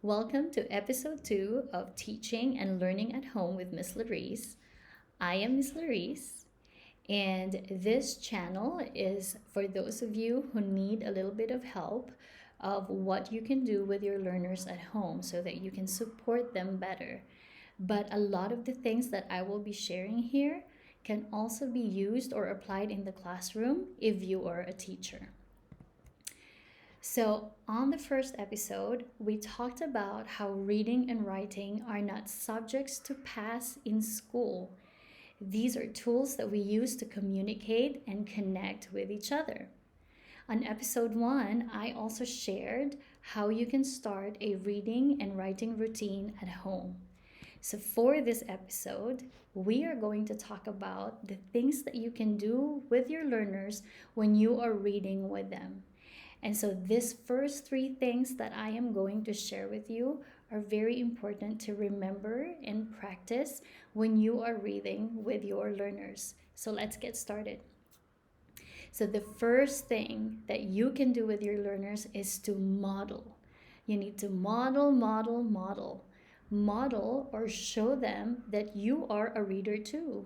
Welcome to episode 2 of Teaching and Learning at Home with Miss Larisse. I am Miss Larisse, and this channel is for those of you who need a little bit of help of what you can do with your learners at home so that you can support them better. But a lot of the things that I will be sharing here can also be used or applied in the classroom if you are a teacher. So, on the first episode, we talked about how reading and writing are not subjects to pass in school. These are tools that we use to communicate and connect with each other. On episode 1, I also shared how you can start a reading and writing routine at home. So, for this episode, we are going to talk about the things that you can do with your learners when you are reading with them. And so, these first 3 things that I am going to share with you are very important to remember and practice when you are reading with your learners. So, let's get started. So, the first thing that you can do with your learners is to model. You need to model, model, model. Model or show them that you are a reader too.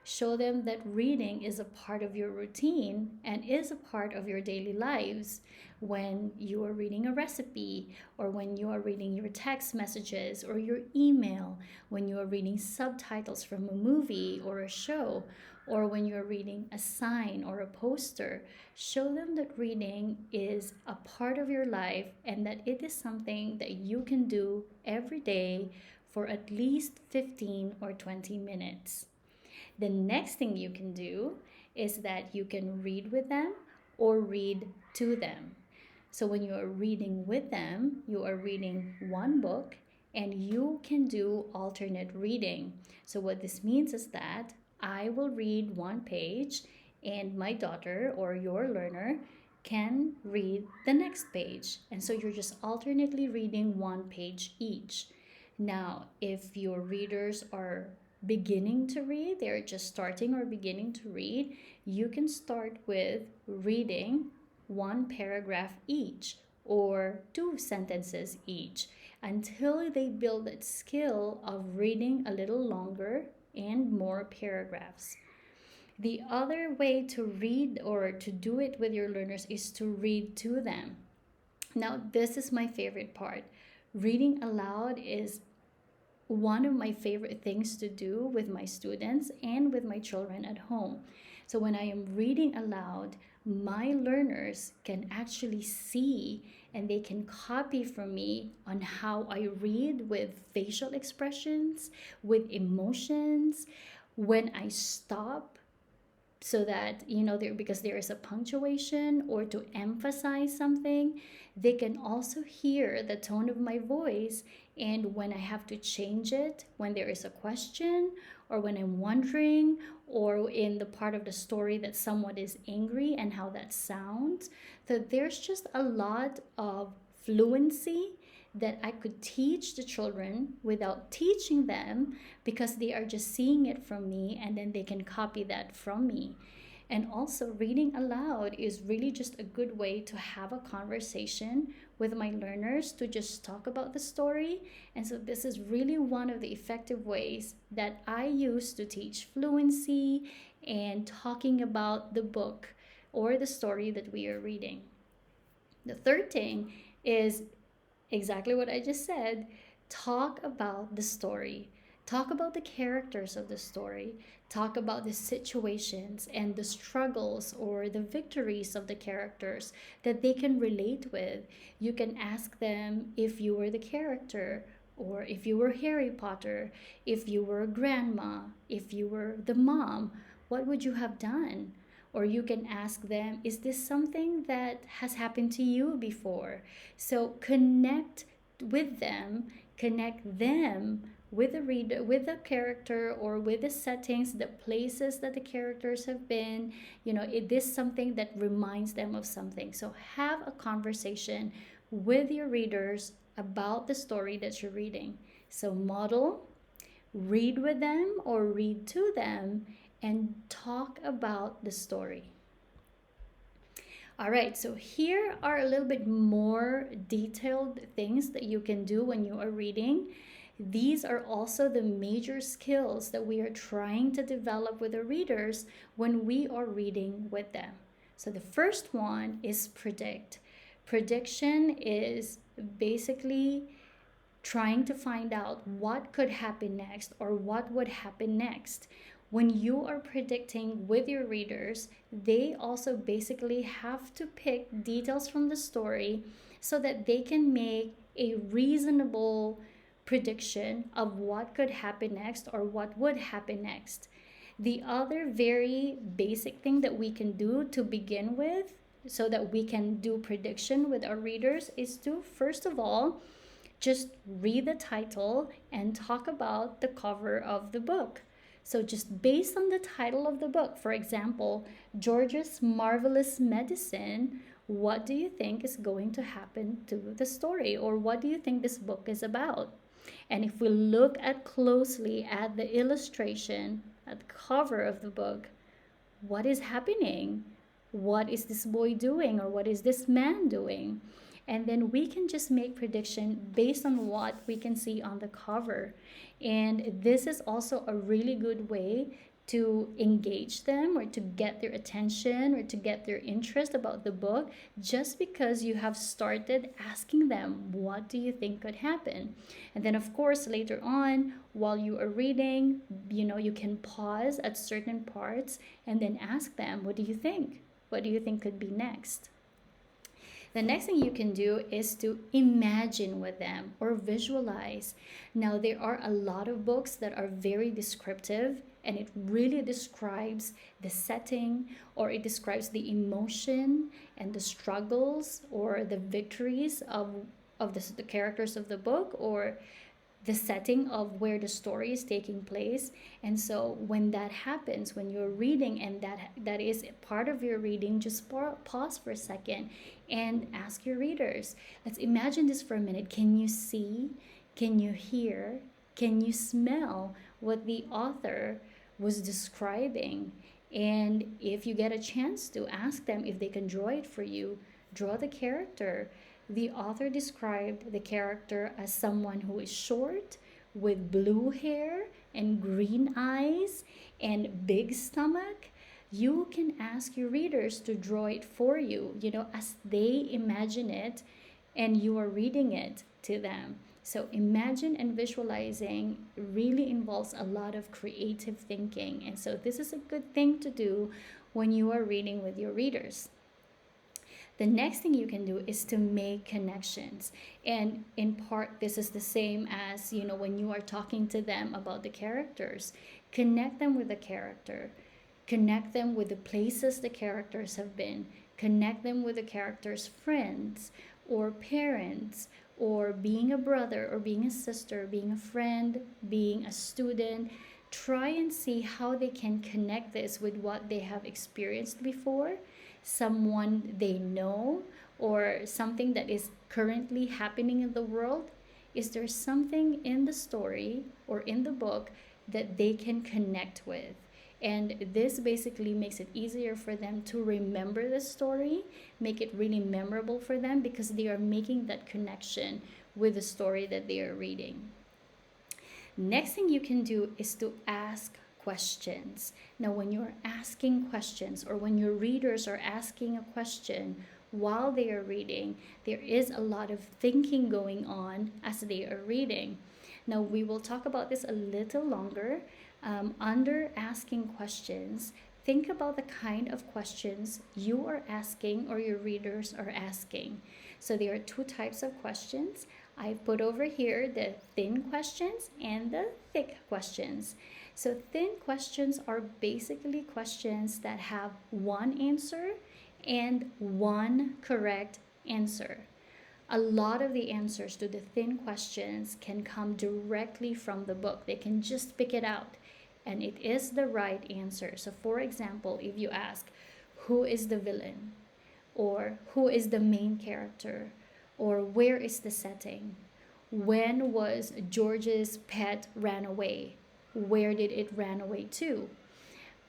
Show them that reading is a part of your routine and is a part of your daily lives when you are reading a recipe, or when you are reading your text messages or your email, when you are reading subtitles from a movie or a show, or when you're reading a sign or a poster. Show them that reading is a part of your life and that it is something that you can do every day for at least 15 or 20 minutes. The next thing you can do is that you can read with them or read to them. So when you are reading with them, you are reading one book and you can do alternate reading. So what this means is that I will read one page and my daughter or your learner can read the next page. And so you're just alternately reading one page each. Now, if your readers are beginning to read, they're just starting or beginning to read, you can start with reading one paragraph each or 2 sentences each until they build that skill of reading a little longer and more paragraphs. The other way to read or to do it with your learners is to read to them. Now, this is my favorite part. Reading aloud is one of my favorite things to do with my students and with my children at home. So when I am reading aloud, my learners can actually see and they can copy from me on how I read with facial expressions, with emotions, when I stop so that there, because there is a punctuation or to emphasize something, they can also hear the tone of my voice, and when I have to change it, when there is a question or when I'm wondering, or in the part of the story that someone is angry and how that sounds. So there's just a lot of fluency that I could teach the children without teaching them, because they are just seeing it from me and then they can copy that from me. And also, reading aloud is really just a good way to have a conversation with my learners, to just talk about the story. And so, this is really one of the effective ways that I use to teach fluency and talking about the book or the story that we are reading. The third thing is exactly what I just said. Talk about the story. Talk about the characters of the story. Talk about the situations and the struggles or the victories of the characters that they can relate with. You can ask them, if you were the character, or if you were Harry Potter, if you were a grandma, if you were the mom, what would you have done? Or you can ask them, is this something that has happened to you before? So connect with them, connect them with the reader, with the character, or with the settings, the places that the characters have been. It is something that reminds them of something. So have a conversation with your readers about the story that you're reading. So model, read with them or read to them, and talk about the story. All right, so here are a little bit more detailed things that you can do when you are reading. These are also the major skills that we are trying to develop with the readers when we are reading with them. So the first one is predict. Prediction is basically trying to find out what could happen next or what would happen next. When you are predicting with your readers, they also basically have to pick details from the story so that they can make a reasonable prediction of what could happen next or what would happen next. The other very basic thing that we can do to begin with so that we can do prediction with our readers is to, first of all, just read the title and talk about the cover of the book. So, just based on the title of the book, for example, George's Marvelous Medicine, what do you think is going to happen to the story? Or what do you think this book is about? And if we look at closely at the illustration, at the cover of the book, what is happening? What is this boy doing? Or what is this man doing? And then we can just make prediction based on what we can see on the cover. And this is also a really good way to engage them or to get their attention or to get their interest about the book, just because you have started asking them, what do you think could happen? And then of course later on, while you are reading, you can pause at certain parts and then ask them, what do you think? What do you think could be next? The next thing you can do is to imagine with them or visualize. Now, there are a lot of books that are very descriptive, and it really describes the setting, or it describes the emotion and the struggles or the victories of the characters of the book, or the setting of where the story is taking place. And so when that happens, when you're reading and that is part of your reading, just pause for a second and ask your readers, let's imagine this for a minute. Can you see, can you hear, can you smell what the author was describing? And if you get a chance to ask them if they can draw it for you, draw the character. The author described the character as someone who is short, with blue hair and green eyes and big stomach. You can ask your readers to draw it for you, as they imagine it and you are reading it to them. So imagine and visualizing really involves a lot of creative thinking. And so this is a good thing to do when you are reading with your readers. The next thing you can do is to make connections. And in part, this is the same as, when you are talking to them about the characters. Connect them with the character. Connect them with the places the characters have been. Connect them with the characters' friends or parents, or being a brother or being a sister, being a friend, being a student. Try and see how they can connect this with what they have experienced before, someone they know, or something that is currently happening in the world. Is there something in the story or in the book that they can connect with? And this basically makes it easier for them to remember the story, make it really memorable for them, because they are making that connection with the story that they are reading. Next thing you can do is to ask questions. Now, when you're asking questions, or when your readers are asking a question while they are reading, there is a lot of thinking going on as they are reading. Now, we will talk about this a little longer. Under asking questions, think about the kind of questions you are asking or your readers are asking. So there are two types of questions. I've put over here the thin questions and the thick questions. So thin questions are basically questions that have one answer and one correct answer. A lot of the answers to the thin questions can come directly from the book. They can just pick it out, and it is the right answer. So for example, if you ask, who is the villain? Or who is the main character? Or where is the setting? When was George's pet ran away? Where did it ran away to?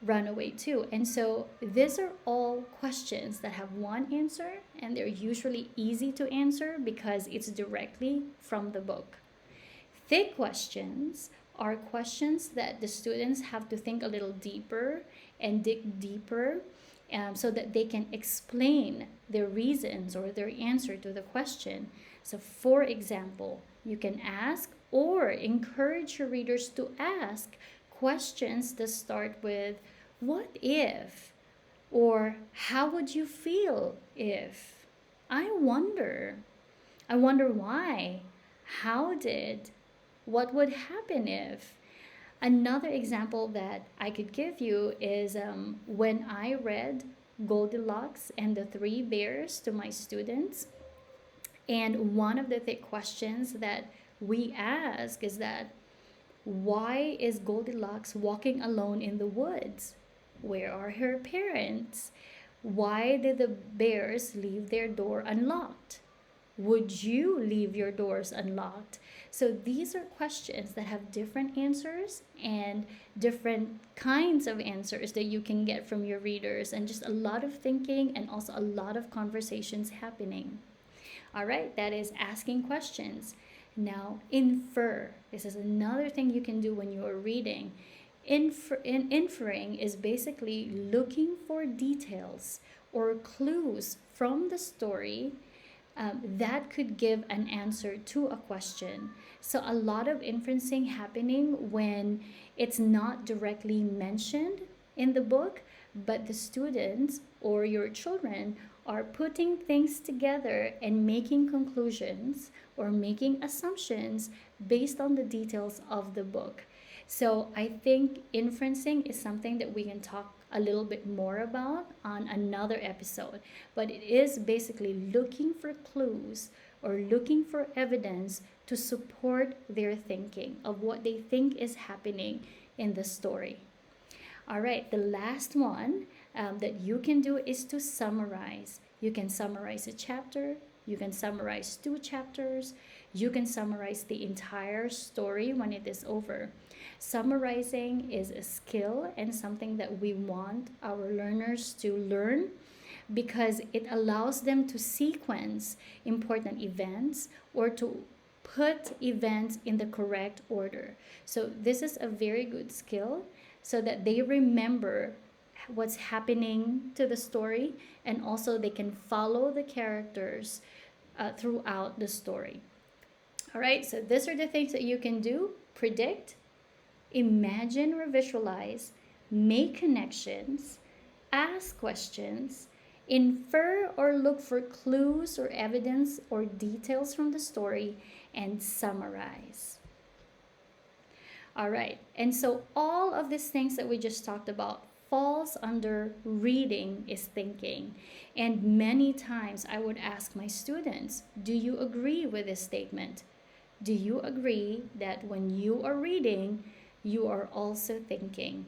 run away too. And so these are all questions that have one answer, and they're usually easy to answer because it's directly from the book. Thick questions are questions that the students have to think a little deeper and dig deeper, so that they can explain their reasons or their answer to the question. So, for example, you can ask or encourage your readers to ask questions that start with "What if?" or "How would you feel if?" "I wonder." "I wonder why." "How did?" "What would happen if?" Another example that I could give you is when I read Goldilocks and the Three Bears to my students. And one of the thick questions that we ask is that, why is Goldilocks walking alone in the woods? Where are her parents? Why did the bears leave their door unlocked? Would you leave your doors unlocked? So these are questions that have different answers and different kinds of answers that you can get from your readers, and just a lot of thinking and also a lot of conversations happening. All right, that is asking questions. Now, infer. This is another thing you can do when you are reading. Inferring is basically looking for details or clues from the story that could give an answer to a question. So, a lot of inferencing happening when it's not directly mentioned in the book, but the students or your children are putting things together and making conclusions or making assumptions based on the details of the book. So I think inferencing is something that we can talk a little bit more about on another episode. But it is basically looking for clues or looking for evidence to support their thinking of what they think is happening in the story. All right, the last one that you can do is to summarize. You can summarize a chapter, you can summarize two chapters, you can summarize the entire story when it is over. Summarizing is a skill and something that we want our learners to learn because it allows them to sequence important events or to put events in the correct order. So, this is a very good skill so that they remember what's happening to the story, and also they can follow the characters throughout the story. All right, so these are the things that you can do: predict, imagine or visualize, make connections, ask questions, infer or look for clues or evidence or details from the story, and summarize. All right, and so all of these things that we just talked about falls under reading is thinking. And many times I would ask my students, do you agree with this statement? Do you agree that when you are reading, you are also thinking?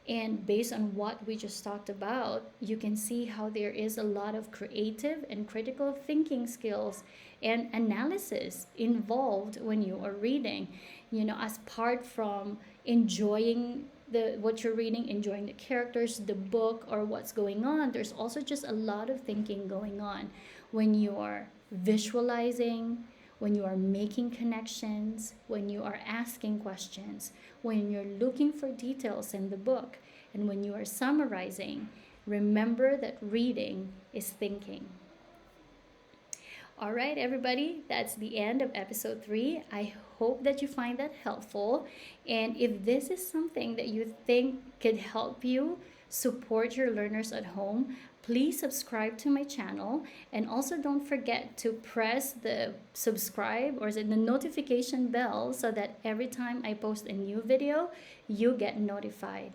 And based on what we just talked about, you can see how there is a lot of creative and critical thinking skills and analysis involved when you are reading. You know, as part from enjoying the what you're reading, enjoying the characters, the book, or what's going on, there's also just a lot of thinking going on when you are visualizing, when you are making connections, when you are asking questions, when you're looking for details in the book, and when you are summarizing. Remember that reading is thinking. All right, everybody, that's the end of episode 3. I hope that you find that helpful. And if this is something that you think could help you support your learners at home, please subscribe to my channel, and also don't forget to press the subscribe or the notification bell so that every time I post a new video, you get notified.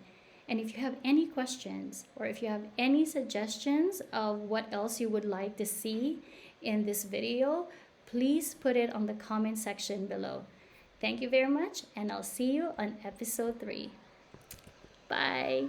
And if you have any questions or if you have any suggestions of what else you would like to see in this video, please put it on the comment section below. Thank you very much, and I'll see you on episode 3. Bye.